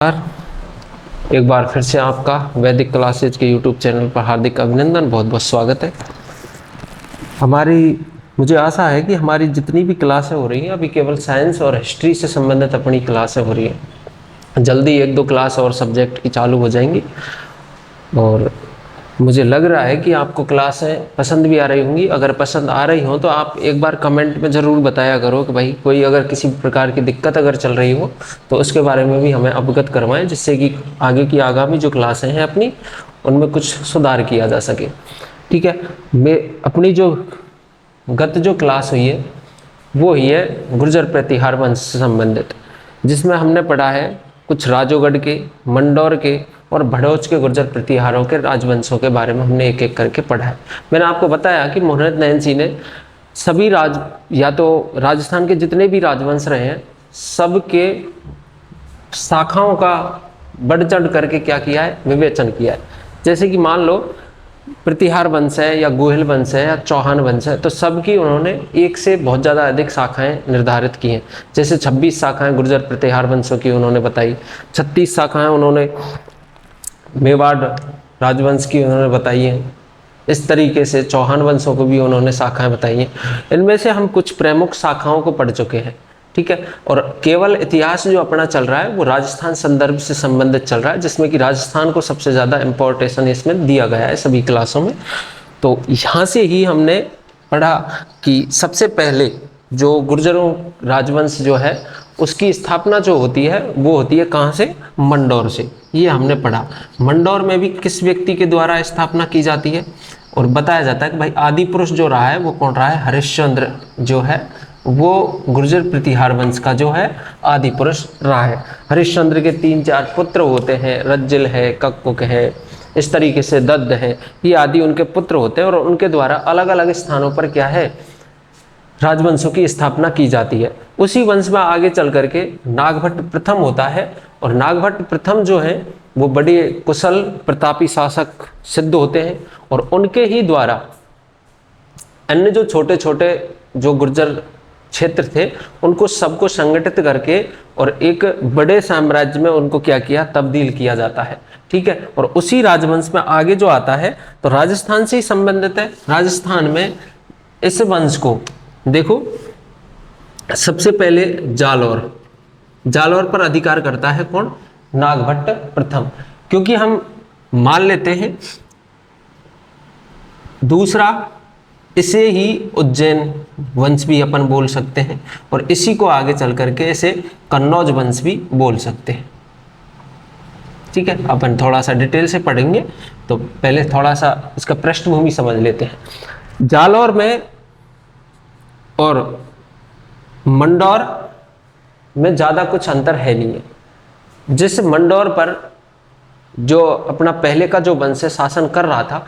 एक बार फिर से आपका वैदिक क्लासेज के यूट्यूब चैनल पर हार्दिक अभिनंदन, बहुत बहुत स्वागत है। मुझे आशा है कि हमारी जितनी भी क्लासें हो रही हैं अभी केवल साइंस और हिस्ट्री से संबंधित अपनी क्लासें हो रही हैं। जल्दी एक दो क्लास और सब्जेक्ट की चालू हो जाएंगी और मुझे लग रहा है कि आपको क्लासें पसंद भी आ रही होंगी। अगर पसंद आ रही हो तो आप एक बार कमेंट में ज़रूर बताया करो कि भाई कोई अगर किसी प्रकार की दिक्कत अगर चल रही हो तो उसके बारे में भी हमें अवगत करवाएं, जिससे कि आगे की आगामी जो क्लासें हैं अपनी उनमें कुछ सुधार किया जा सके। ठीक है, मैं अपनी जो गत जो क्लास हुई है वो हुई है गुर्जर प्रतिहार वंश से संबंधित, जिसमें हमने पढ़ा है कुछ राजोगढ़ के, मंडौर के और भड़ोच के गुर्जर प्रतिहारों के राजवंशों के बारे में हमने एक एक करके पढ़ा है। मैंने आपको बताया कि मोहम्मद नैन सिंह ने सभी या तो राजस्थान के जितने भी राजवंश रहे हैं सबके शाखाओं का बढ़ चढ़ करके क्या किया है, विवेचन किया है। जैसे कि मान लो प्रतिहार वंश है या गोहिल वंश है या चौहान वंश है, तो सबकी उन्होंने एक से बहुत ज़्यादा अधिक शाखाएं निर्धारित की हैं। जैसे 26 शाखाएं गुर्जर प्रतिहार वंशों की उन्होंने बताई, 36 शाखाएं उन्होंने मेवाड़ राजवंश की उन्होंने बताई हैं। इस तरीके से चौहान वंशों को भी उन्होंने शाखाएं बताई हैं। इनमें से हम कुछ प्रमुख शाखाओं को पढ़ चुके हैं। ठीक है, और केवल इतिहास जो अपना चल रहा है वो राजस्थान संदर्भ से संबंधित चल रहा है, जिसमें कि राजस्थान को सबसे ज़्यादा इम्पोर्टेशन इसमें दिया गया है सभी क्लासों में। तो यहाँ से ही हमने पढ़ा कि सबसे पहले जो गुर्जरों राजवंश जो है उसकी स्थापना जो होती है वो होती है कहाँ से, मंडौर से। ये हमने पढ़ा। मंडौर में भी किस व्यक्ति के द्वारा स्थापना की जाती है और बताया जाता है कि भाई आदि पुरुष जो रहा है वो कौन रहा है, हरिश्चंद्र जो है वो गुर्जर प्रतिहार वंश का जो है आदि पुरुष रहा है। हरिश्चंद्र के 3-4 पुत्र होते हैं, रज्जिल है, कक्कुक है, इस तरीके से दद्द है, ये आदि उनके पुत्र होते हैं और उनके द्वारा अलग अलग स्थानों पर क्या है, राजवंशों की स्थापना की जाती है। उसी वंश में आगे चल करके नागभट्ट प्रथम होता है और नागभट्ट प्रथम जो है वो बड़े कुशल प्रतापी शासक सिद्ध होते हैं और उनके ही द्वारा अन्य जो छोटे छोटे जो गुर्जर क्षेत्र थे उनको सबको संगठित करके और एक बड़े साम्राज्य में उनको क्या किया, तब्दील किया जाता है। ठीक है, और उसी राजवंश में आगे जो आता है तो राजस्थान से ही संबंधित है। राजस्थान में इस वंश को देखो, सबसे पहले जालौर पर अधिकार करता है कौन, नागभट्ट प्रथम, क्योंकि हम मान लेते हैं। दूसरा, इसे ही उज्जैन वंश भी अपन बोल सकते हैं और इसी को आगे चल करके इसे कन्नौज वंश भी बोल सकते हैं। ठीक है, अपन थोड़ा सा डिटेल से पढ़ेंगे तो पहले थोड़ा सा इसका पृष्ठभूमि समझ लेते हैं। जालौर में और मंडौर में ज़्यादा कुछ अंतर है नहीं है। जिस मंडौर पर जो अपना पहले का जो वंश शासन कर रहा था,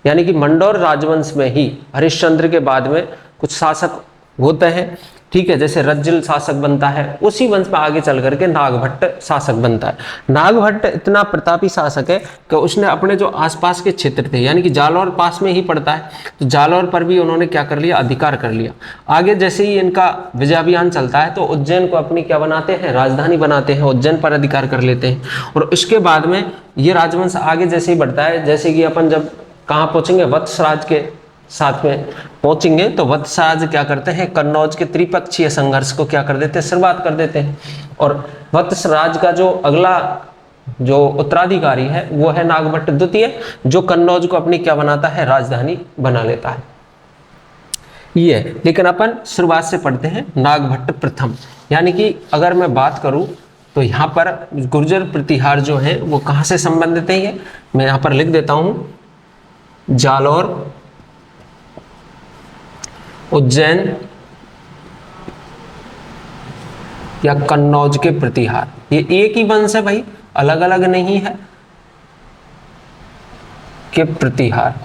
यानी कि मंडौर राजवंश में ही हरिश्चंद्र के बाद में कुछ शासक होते हैं। ठीक है, जैसे रज्जिल शासक बनता है, उसी वंश में आगे चल करके नागभट्ट शासक बनता है। नागभट्ट इतना प्रतापी शासक है कि उसने अपने जो आसपास के क्षेत्र थे, यानी कि जालौर पास में ही पड़ता है, तो जालौर पर भी उन्होंने क्या कर लिया, अधिकार कर लिया। आगे जैसे ही इनका विजयाभियान चलता है तो उज्जैन को अपनी क्या बनाते हैं, राजधानी बनाते हैं, उज्जैन पर अधिकार कर लेते हैं। और उसके बाद में ये राजवंश आगे जैसे ही बढ़ता है, जैसे कि अपन जब कहाँ पहुंचेंगे, वत्सराज के साथ में पहुंचेंगे तो वत्सराज क्या करते हैं, कन्नौज के त्रिपक्षीय संघर्ष को क्या कर देते हैं, शुरुआत कर देते हैं। और वत्सराज का जो अगला जो उत्तराधिकारी है वो है नागभट्ट द्वितीय, जो कन्नौज को अपनी क्या बनाता है, राजधानी बना लेता है। ये लेकिन अपन शुरुआत से पढ़ते हैं नागभट्ट प्रथम। यानी कि अगर मैं बात करूं तो यहाँ पर गुर्जर प्रतिहार जो है वो कहाँ से संबंधित है, ये मैं यहाँ पर लिख देता हूं, जालौर, उज्जैन या कन्नौज के प्रतिहार। ये एक ही वंश है भाई, अलग अलग नहीं है, के प्रतिहार।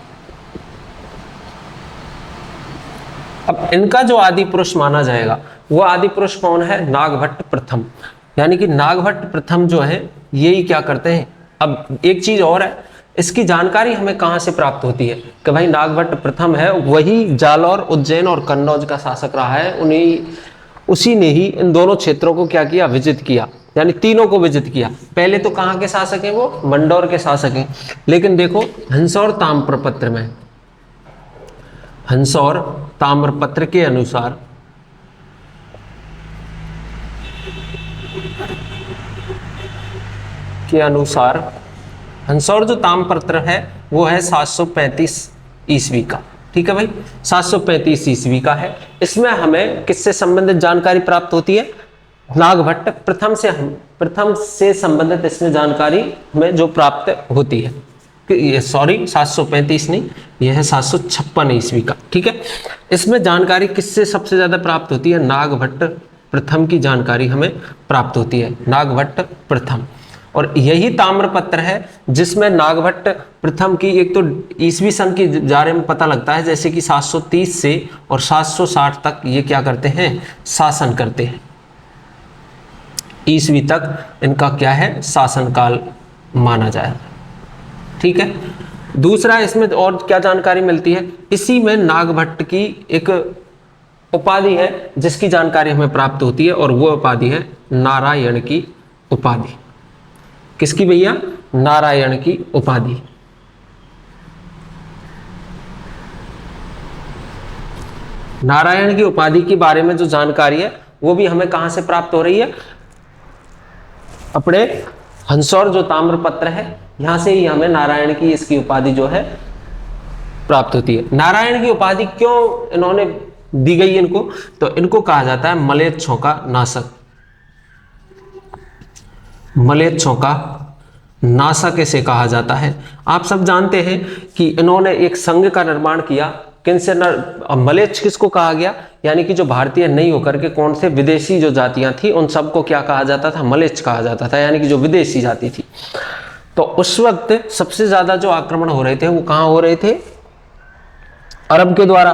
अब इनका जो आदि पुरुष माना जाएगा वो आदि पुरुष कौन है, नागभट्ट प्रथम। यानी कि नागभट्ट प्रथम जो है यही क्या करते हैं। अब एक चीज और है, इसकी जानकारी हमें कहाँ से प्राप्त होती है कि भाई नागभट्ट प्रथम है, वही जालौर, उज्जैन और कन्नौज का शासक रहा है, उसी ने ही इन दोनों क्षेत्रों को क्या किया, विजित किया। यानी तीनों को विजित किया। पहले तो कहाँ के शासक हैं वो, मंडौर के शासक हैं। लेकिन देखो हंसौर ताम्रपत्र में, हंसौर ताम्रपत्र के अनुसार हंसौर जो ताम्रपत्र है वो है 735 ईस्वी का। ठीक है भाई, 735 ईस्वी का है। इसमें हमें किससे संबंधित जानकारी प्राप्त होती है, नागभट्ट प्रथम से संबंधित इसमें जानकारी हमें जो प्राप्त होती है। ये सॉरी 735 नहीं, यह है 756 ईस्वी का। ठीक है, इसमें जानकारी किससे सबसे ज्यादा प्राप्त होती है, नागभट्ट प्रथम की जानकारी हमें प्राप्त होती है, नागभट्ट प्रथम। और यही ताम्रपत्र है जिसमें नागभट्ट प्रथम की एक तो ईस्वी सन के बारे में पता लगता है, जैसे कि 730 से और 760 तक ये क्या करते हैं, शासन करते हैं। ईस्वी तक इनका क्या है, शासन काल माना जाए। ठीक है, दूसरा इसमें और क्या जानकारी मिलती है, इसी में नागभट्ट की एक उपाधि है जिसकी जानकारी हमें प्राप्त होती है, और वो उपाधि है नारायण की उपाधि। किसकी भैया, नारायण की उपाधि। नारायण की उपाधि के बारे में जो जानकारी है वो भी हमें कहां से प्राप्त हो रही है, अपने हंसौर जो ताम्रपत्र है यहां से ही हमें नारायण की इसकी उपाधि जो है प्राप्त होती है। नारायण की उपाधि क्यों इन्होंने दी गई इनको, तो इनको कहा जाता है मलेच्छों का नाशक। मलेच्छों का नाशक इसे कहा जाता है। आप सब जानते हैं कि इन्होंने एक संघ का निर्माण किया। किनसे मलेच्छ किसको कहा गया, यानी कि जो भारतीय नहीं होकर के कौन से विदेशी जो जातियां थी उन सबको क्या कहा जाता था, मलेच्छ कहा जाता था, यानी कि जो विदेशी जाति थी। तो उस वक्त सबसे ज्यादा जो आक्रमण हो रहे थे वो कहां हो रहे थे, अरब के द्वारा,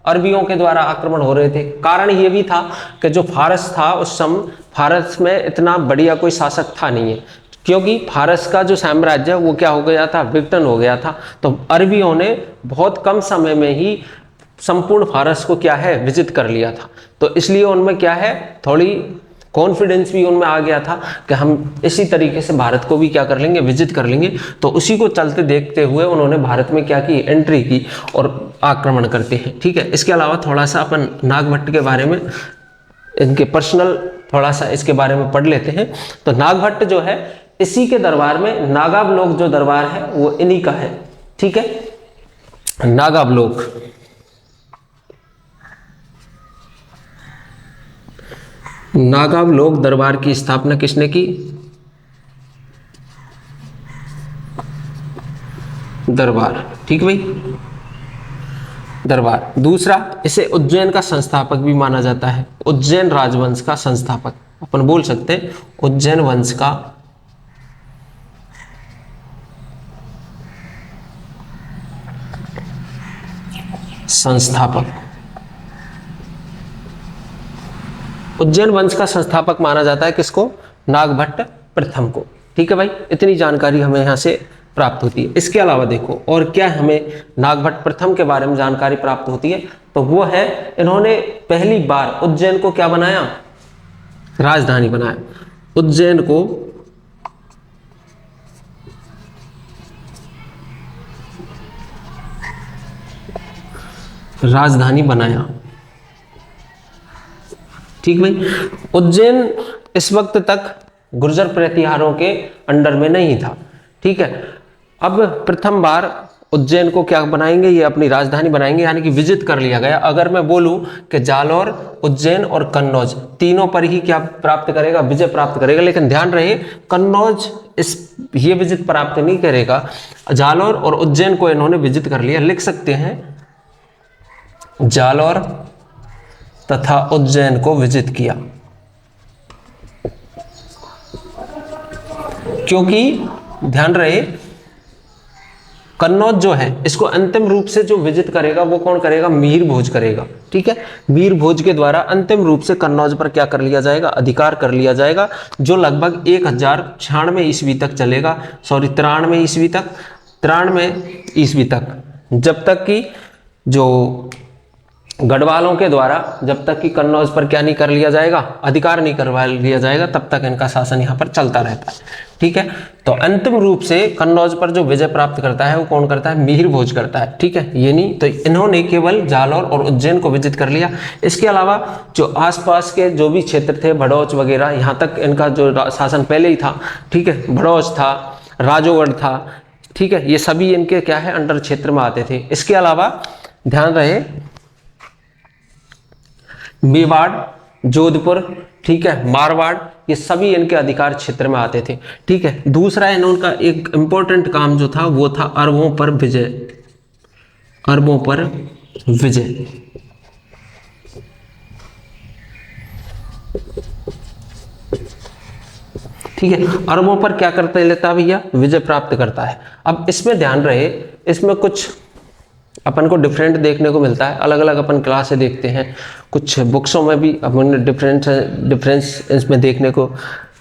अरबियों के द्वारा आक्रमण हो रहे थे। कारण ये भी था कि जो फारस था उस समय फारस में इतना बढ़िया कोई शासक था नहीं है, क्योंकि फारस का जो साम्राज्य वो क्या हो गया था, विघटन हो गया था। तो अरबियों ने बहुत कम समय में ही संपूर्ण फारस को क्या है, विजित कर लिया था। तो इसलिए उनमें क्या है, थोड़ी कॉन्फिडेंस भी उनमें आ गया था कि हम इसी तरीके से भारत को भी क्या कर लेंगे, विजिट कर लेंगे। तो उसी को चलते देखते हुए उन्होंने भारत में क्या की, एंट्री की और आक्रमण करते हैं। ठीक है, इसके अलावा थोड़ा सा अपन नागभट्ट के बारे में, इनके पर्सनल थोड़ा सा इसके बारे में पढ़ लेते हैं। तो नागभट्ट जो है इसी के दरबार में, नागावलोक जो दरबार है वो इन्हीं का है। ठीक है, नागावलोक, नागावलोक दरबार की स्थापना किसने की, दरबार। ठीक भाई, दरबार। दूसरा, इसे उज्जैन का संस्थापक भी माना जाता है, उज्जैन राजवंश का संस्थापक अपन बोल सकते हैं, उज्जैन वंश का संस्थापक, उज्जैन वंश का संस्थापक माना जाता है किसको, नागभट्ट प्रथम को। ठीक है भाई, इतनी जानकारी हमें यहां से प्राप्त होती है। इसके अलावा देखो और क्या हमें नागभट्ट प्रथम के बारे में जानकारी प्राप्त होती है, तो वो है इन्होंने पहली बार उज्जैन को क्या बनाया, राजधानी बनाया। उज्जैन को राजधानी बनाया। ठीक भाई, उज्जैन इस वक्त तक गुर्जर प्रतिहारों के अंडर में नहीं था। ठीक है, अब प्रथम बार उज्जैन को क्या बनाएंगे, ये अपनी राजधानी बनाएंगे, यानी कि विजित कर लिया गया। अगर मैं बोलूं कि जालौर, उज्जैन और कन्नौज तीनों पर ही क्या प्राप्त करेगा, विजय प्राप्त करेगा। लेकिन ध्यान रहे कन्नौज ये विजित प्राप्त नहीं करेगा, जालौर और उज्जैन को इन्होंने विजित कर लिया। लिख सकते हैं जालौर तथा उज्जैन को विजित किया, क्योंकि ध्यान रहे कन्नौज जो है इसको अंतिम रूप से जो विजित करेगा वो कौन करेगा, मिहिर भोज करेगा। ठीक है, मिहिर भोज के द्वारा अंतिम रूप से कन्नौज पर क्या कर लिया जाएगा, अधिकार कर लिया जाएगा, जो लगभग 1096 ईस्वी तक चलेगा, सॉरी 93 ईस्वी तक, 93 ईस्वी तक, जब तक कि जो गढ़वालों के द्वारा जब तक कि कन्नौज पर क्या नहीं कर लिया जाएगा, अधिकार नहीं करवा लिया जाएगा, तब तक इनका शासन यहाँ पर चलता रहता है। ठीक है, तो अंतिम रूप से कन्नौज पर जो विजय प्राप्त करता है वो कौन करता है, मिहिर भोज करता है। ठीक है, ये नहीं, तो इन्होंने केवल जालौर और उज्जैन को विजित कर लिया। इसके अलावा जो आसपास के जो भी क्षेत्र थे, भड़ौच वगैरह, यहाँ तक इनका जो शासन पहले ही था। ठीक है, भड़ौच था, राजोगढ़ था। ठीक है, ये सभी इनके क्या है, अंडर क्षेत्र में आते थे। इसके अलावा ध्यान रहे मेवाड़, जोधपुर, ठीक है, मारवाड़, ये सभी इनके अधिकार क्षेत्र में आते थे। ठीक है, दूसरा इनका एक इंपॉर्टेंट काम जो था वो था अरबों पर विजय। अरबों पर विजय, ठीक है, अरबों पर क्या करते लेता भैया, विजय प्राप्त करता है। अब इसमें ध्यान रहे, इसमें कुछ अपन को डिफरेंट देखने को मिलता है, अलग अलग अपन क्लासें देखते हैं, कुछ बुक्सों में भी अपन डिफरेंस इसमें देखने को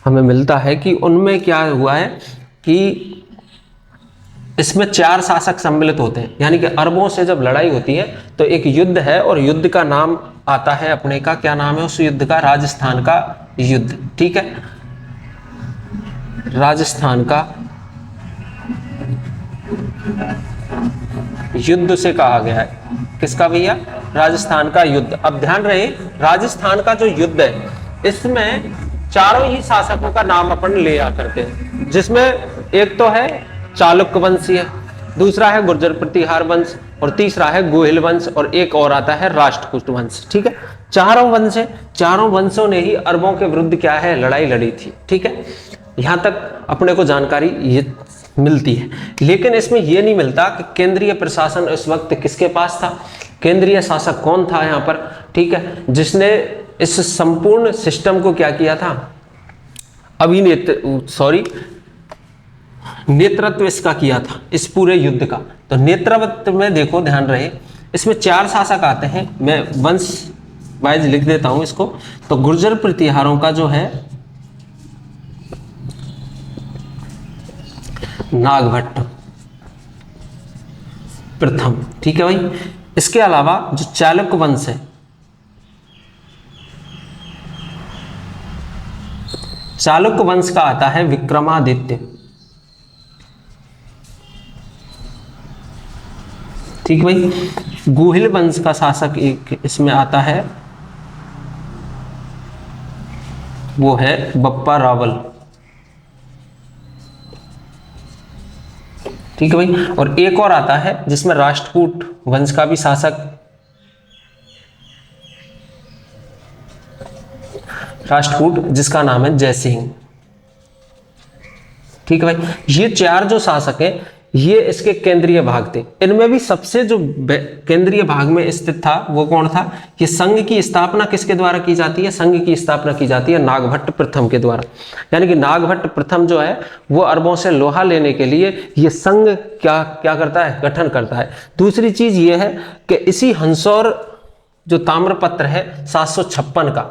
हमें मिलता है कि उनमें क्या हुआ है कि इसमें 4 शासक सम्मिलित होते हैं। यानी कि अरबों से जब लड़ाई होती है तो एक युद्ध है और युद्ध का नाम आता है अपने का, क्या नाम है उस युद्ध का, राजस्थान का युद्ध। ठीक है, राजस्थान का युद्ध से कहा गया है, किसका भैया, राजस्थान का युद्ध। अब ध्यान रहे, राजस्थान का जो युद्ध है इसमें चारों ही शासकों का नाम अपन ले आ करते हैं, जिसमें एक तो है चालुक्य वंशीय, दूसरा है गुर्जर प्रतिहार वंश, और तीसरा है गोहिल वंश, और एक और आता है राष्ट्रकूट वंश। ठीक है, चारों वंश है, चारों वंशों ने ही अरबों के विरुद्ध क्या है, लड़ाई लड़ी थी। ठीक है, यहां तक अपने को जानकारी ये मिलती है, लेकिन इसमें यह नहीं मिलता कि केंद्रीय प्रशासन उस वक्त किसके पास था, केंद्रीय शासक कौन था यहां पर। ठीक है, जिसने इस संपूर्ण सिस्टम को क्या किया था, नेतृत्व इसका किया था, इस पूरे युद्ध का। तो नेतृत्व में देखो, ध्यान रहे, इसमें 4 शासक आते हैं, मैं वंश वाइज लिख देता हूं इसको। तो गुर्जर प्रतिहारों का जो है नागभट्ट प्रथम। ठीक है भाई, इसके अलावा जो चालुक्य वंश है, चालुक्य वंश का आता है विक्रमादित्य। ठीक भाई, गोहिल वंश का शासक एक इसमें आता है, वो है बप्पा रावल। ठीक है भाई, और एक और आता है जिसमें राष्ट्रकूट वंश का भी शासक, राष्ट्रकूट, जिसका नाम है जय सिंह। ठीक है भाई, ये 4 जो शासक हैं ये इसके केंद्रीय भाग थे। इनमें भी सबसे जो केंद्रीय भाग में स्थित था वो कौन था, ये संघ की स्थापना किसके द्वारा की जाती है, संघ की स्थापना की जाती है नागभट्ट प्रथम के द्वारा। यानी कि नागभट्ट प्रथम जो है वो अरबों से लोहा लेने के लिए ये संघ क्या करता है, गठन करता है। दूसरी चीज ये है कि इसी हंसौर जो ताम्रपत्र है 756 का,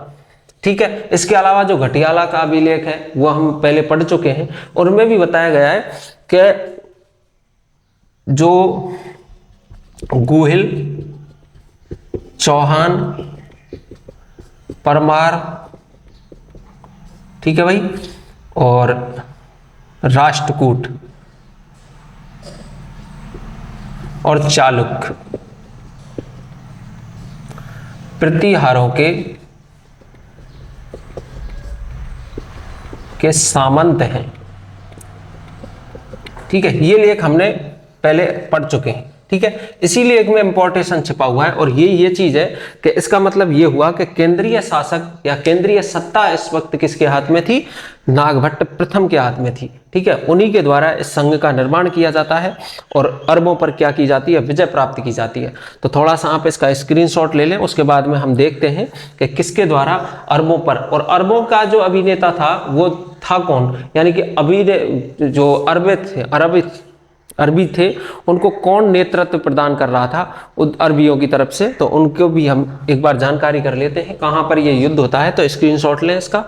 ठीक है, इसके अलावा जो घटियाला का अभिलेख है वो हम पहले पढ़ चुके हैं, और उनमें भी बताया गया है कि जो गोहिल, चौहान, परमार, ठीक है भाई, और राष्ट्रकूट और चालुक्य प्रतिहारों के सामंत हैं। ठीक है, ये लेख हमने पहले पढ़ चुके हैं। ठीक है, इसीलिए एक में इंपॉर्टेंस छिपा हुआ है, और ये चीज है कि इसका मतलब ये हुआ कि केंद्रीय शासक या केंद्रीय सत्ता इस वक्त किसके हाथ में थी, नागभट्ट प्रथम के हाथ में थी। ठीक है, उन्हीं के द्वारा इस संघ का निर्माण किया जाता है और अरबों पर क्या की जाती है, विजय प्राप्त की जाती है। तो थोड़ा सा आप इसका स्क्रीनशॉट ले लें, उसके बाद में हम देखते हैं कि किसके द्वारा अरबों पर, और अरबों का जो अभिनेता था वो था कौन, यानी कि जो अरबी थे उनको कौन नेतृत्व प्रदान कर रहा था अरबियों की तरफ से। तो उनको भी हम एक बार जानकारी कर लेते हैं कहां पर ये युद्ध होता है। तो स्क्रीनशॉट लें इसका।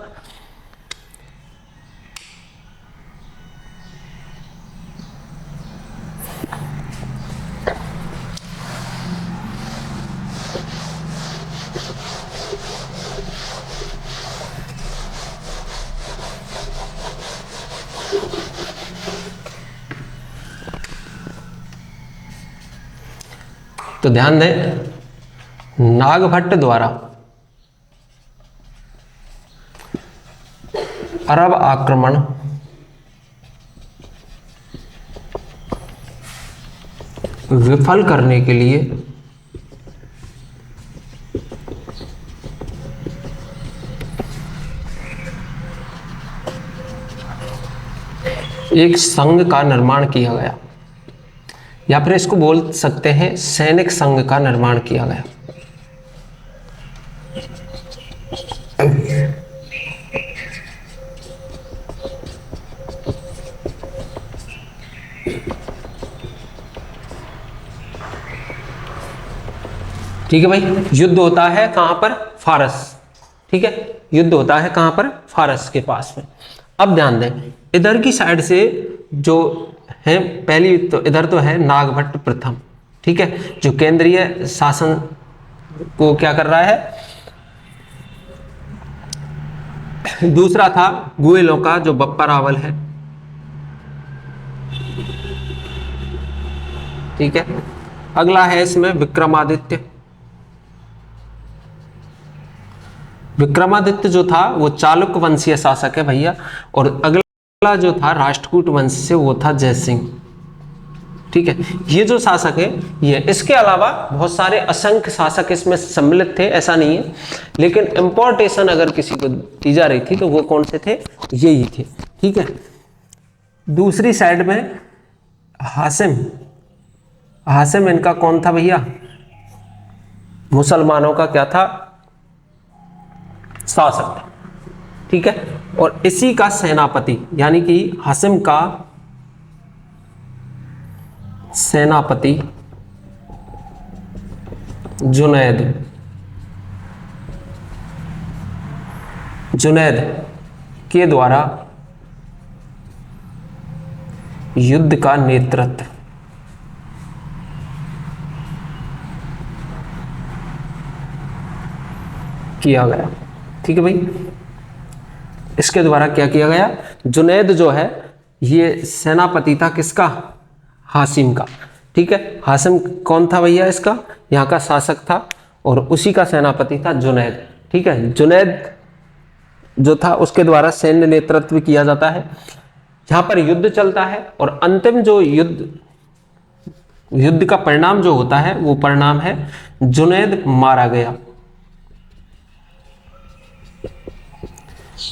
तो ध्यान दें, नागभट्ट द्वारा अरब आक्रमण विफल करने के लिए एक संघ का निर्माण किया गया, या फिर इसको बोल सकते हैं सैनिक संघ का निर्माण किया गया। ठीक है भाई, युद्ध होता है कहां पर? फारस। ठीक है, युद्ध होता है कहां पर? फारस के पास में। अब ध्यान दें, इधर की साइड से जो है, पहली तो इधर तो है नागभट्ट प्रथम, ठीक है, जो केंद्रीय शासन को क्या कर रहा है। दूसरा था गुएलों का जो बप्पा रावल है, ठीक है। अगला है इसमें विक्रमादित्य। विक्रमादित्य जो था वो चालुक्य वंशीय शासक है भैया। और अगला जो था राष्ट्रकूट वंश से, वो था जयसिंह। ठीक है, ये जो शासक है ये, इसके अलावा बहुत सारे असंख्य शासक इसमें सम्मिलित थे, ऐसा नहीं है, लेकिन इंपॉर्टेशन अगर किसी को दी जा रही थी तो वो कौन से थे? यही थे। ठीक है, दूसरी साइड में हासिम, हासिम इनका कौन था भैया? मुसलमानों का क्या था? शासक था। ठीक है, और इसी का सेनापति, यानी कि हासिम का सेनापति जुनैद, जुनैद के द्वारा युद्ध का नेतृत्व किया गया। ठीक है भाई, इसके द्वारा क्या किया गया? जुनैद जो है ये सेनापति था किसका? हासिम का। ठीक है, हासिम कौन था भैया? इसका यहाँ का शासक था, और उसी का सेनापति था जुनैद। ठीक है, जुनैद जो था उसके द्वारा सैन्य नेतृत्व किया जाता है। यहाँ पर युद्ध चलता है, और अंतिम जो युद्ध का परिणाम जो होता है वो परिणाम है जुनैद मारा गया।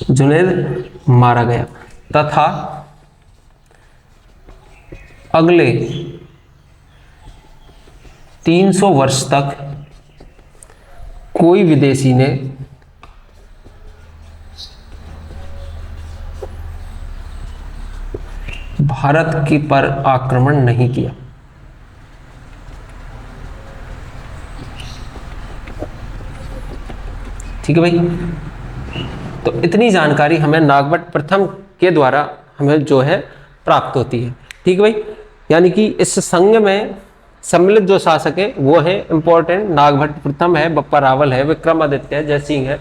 जुनैद मारा गया तथा अगले 300 वर्ष तक कोई विदेशी ने भारत की पर आक्रमण नहीं किया। ठीक है भाई, तो इतनी जानकारी हमें नागभट्ट प्रथम के द्वारा हमें जो है प्राप्त होती है। ठीक है भाई, यानी कि इस संघ में सम्मिलित जो शासक है वो है इंपॉर्टेंट, नागभट्ट प्रथम है, बप्पा रावल है, विक्रमादित्य है, जयसिंह है।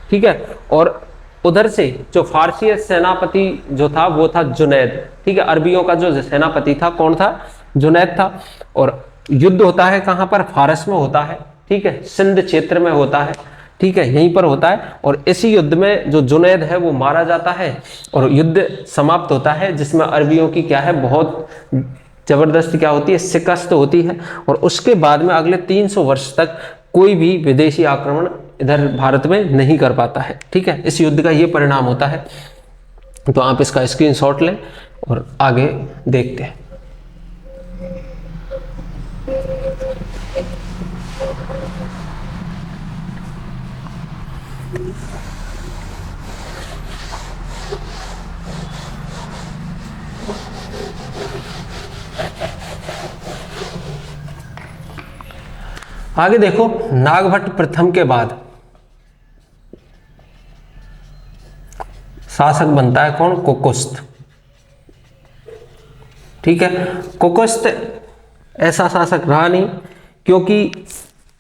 ठीक है, और उधर से जो फारसी सेनापति जो था वो था जुनैद। ठीक है, अरबियों का जो सेनापति था कौन था? जुनैद था। और युद्ध होता है कहां पर? फारस में होता है। ठीक है, सिंध क्षेत्र में होता है। ठीक है, यहीं पर होता है, और इसी युद्ध में जो जुनैद है वो मारा जाता है और युद्ध समाप्त होता है, जिसमें अरबियों की क्या है, बहुत जबरदस्त क्या होती है, शिकस्त होती है। और उसके बाद में अगले 300 वर्ष तक कोई भी विदेशी आक्रमण इधर भारत में नहीं कर पाता है। ठीक है, इस युद्ध का ये परिणाम होता है। तो आप इसका स्क्रीनशॉट लें और आगे देखते हैं। आगे देखो, नागभट्ट प्रथम के बाद शासक बनता है कौन? कोकुस्त। ठीक है, कोकुस्त ऐसा शासक रहा नहीं, क्योंकि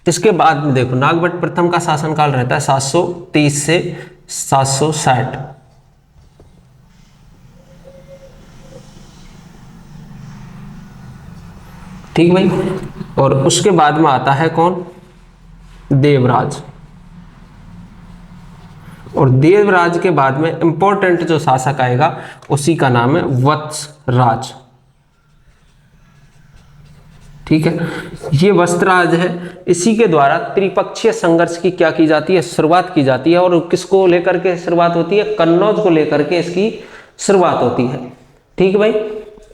इसके बाद में देखो नागभट्ट प्रथम का शासनकाल रहता है 730 से 760। ठीक भाई। और उसके बाद में आता है कौन, देवराज। और देवराज के बाद में इंपॉर्टेंट जो शासक आएगा उसी का नाम है वत्सराज। ठीक है, ये वत्सराज है। इसी के द्वारा त्रिपक्षीय संघर्ष की क्या की जाती है, शुरुआत की जाती है। और किसको लेकर के शुरुआत होती है, कन्नौज को लेकर के इसकी शुरुआत होती है। ठीक है भाई।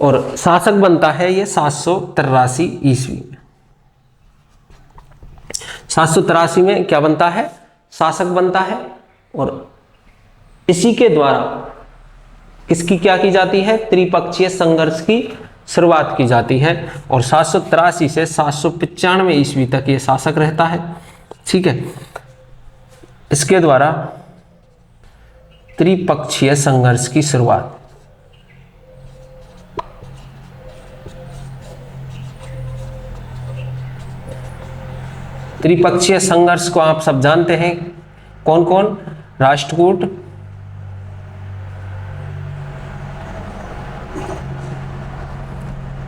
और शासक बनता है ये 783 ईस्वी में। 783 में क्या बनता है, शासक बनता है। और इसी के द्वारा किसकी क्या की जाती है, त्रिपक्षीय संघर्ष की शुरुआत की जाती है। और 783 से 795 ईस्वी तक ये शासक रहता है। ठीक है, इसके द्वारा त्रिपक्षीय संघर्ष की शुरुआत। त्रिपक्षीय संघर्ष को आप सब जानते हैं, कौन कौन, राष्ट्रकूट,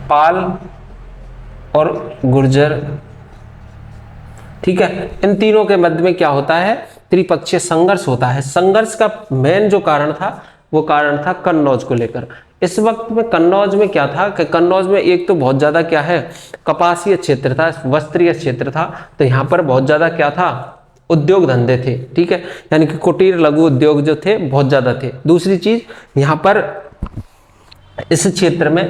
पाल और गुर्जर। ठीक है, इन तीनों के मध्य में क्या होता है, त्रिपक्षीय संघर्ष होता है। संघर्ष का मेन जो कारण था वो कारण था कन्नौज को लेकर। इस वक्त में कन्नौज में क्या था कि कन्नौज में एक तो बहुत ज्यादा क्या है, कपासीय क्षेत्र था, वस्त्रीय क्षेत्र था। तो यहाँ पर बहुत ज्यादा क्या था, उद्योग धंधे थे। ठीक है, यानी कि कुटीर लघु उद्योग जो थे बहुत ज्यादा थे। दूसरी चीज, यहाँ पर इस क्षेत्र में,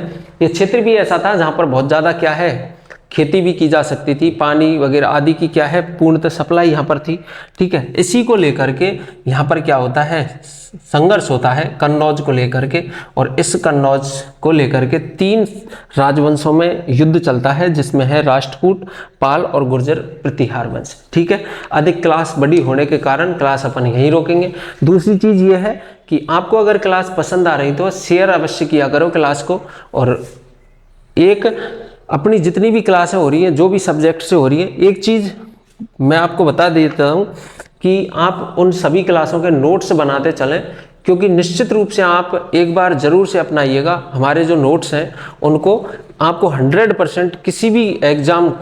ये क्षेत्र भी ऐसा था जहां पर बहुत ज्यादा क्या है, खेती भी की जा सकती थी, पानी वगैरह आदि की क्या है पूर्णतः सप्लाई यहाँ पर थी। ठीक है, इसी को लेकर के यहाँ पर क्या होता है, संघर्ष होता है कन्नौज को लेकर के। और इस कन्नौज को लेकर के 3 राजवंशों में युद्ध चलता है, जिसमें है राष्ट्रकूट, पाल और गुर्जर प्रतिहार वंश। ठीक है, अधिक क्लास बड़ी होने के कारण क्लास अपन यहीं रोकेंगे। दूसरी चीज ये है कि आपको अगर क्लास पसंद आ रही तो शेयर अवश्य किया करो क्लास को। और एक अपनी जितनी भी क्लासें हो रही हैं, जो भी सब्जेक्ट से हो रही है, एक चीज़ मैं आपको बता देता हूँ कि आप उन सभी क्लासों के नोट्स बनाते चलें। क्योंकि निश्चित रूप से आप एक बार जरूर से अपनाइएगा हमारे जो नोट्स हैं उनको। आपको 100% किसी भी एग्जाम,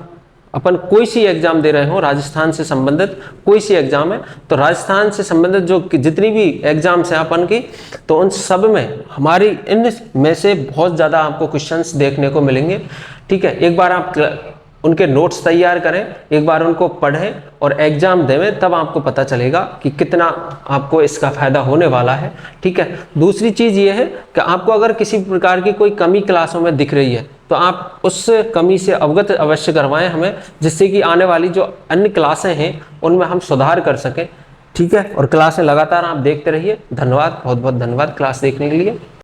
अपन कोई सी एग्जाम दे रहे हो, राजस्थान से संबंधित कोई सी एग्जाम है, तो राजस्थान से संबंधित जो जितनी भी एग्जाम्स हैं अपन की, तो उन सब में हमारी इन में से बहुत ज़्यादा आपको क्वेश्चंस देखने को मिलेंगे। ठीक है, एक बार आप उनके नोट्स तैयार करें, एक बार उनको पढ़ें और एग्जाम देवें, तब आपको पता चलेगा कि कितना आपको इसका फायदा होने वाला है। ठीक है, दूसरी चीज़ ये है कि आपको अगर किसी प्रकार की कोई कमी क्लासों में दिख रही है तो आप उस कमी से अवगत अवश्य करवाएं हमें, जिससे कि आने वाली जो अन्य क्लासें हैं उनमें हम सुधार कर सकें। ठीक है, और क्लासें लगातार आप देखते रहिए। धन्यवाद, बहुत बहुत धन्यवाद क्लास देखने के लिए।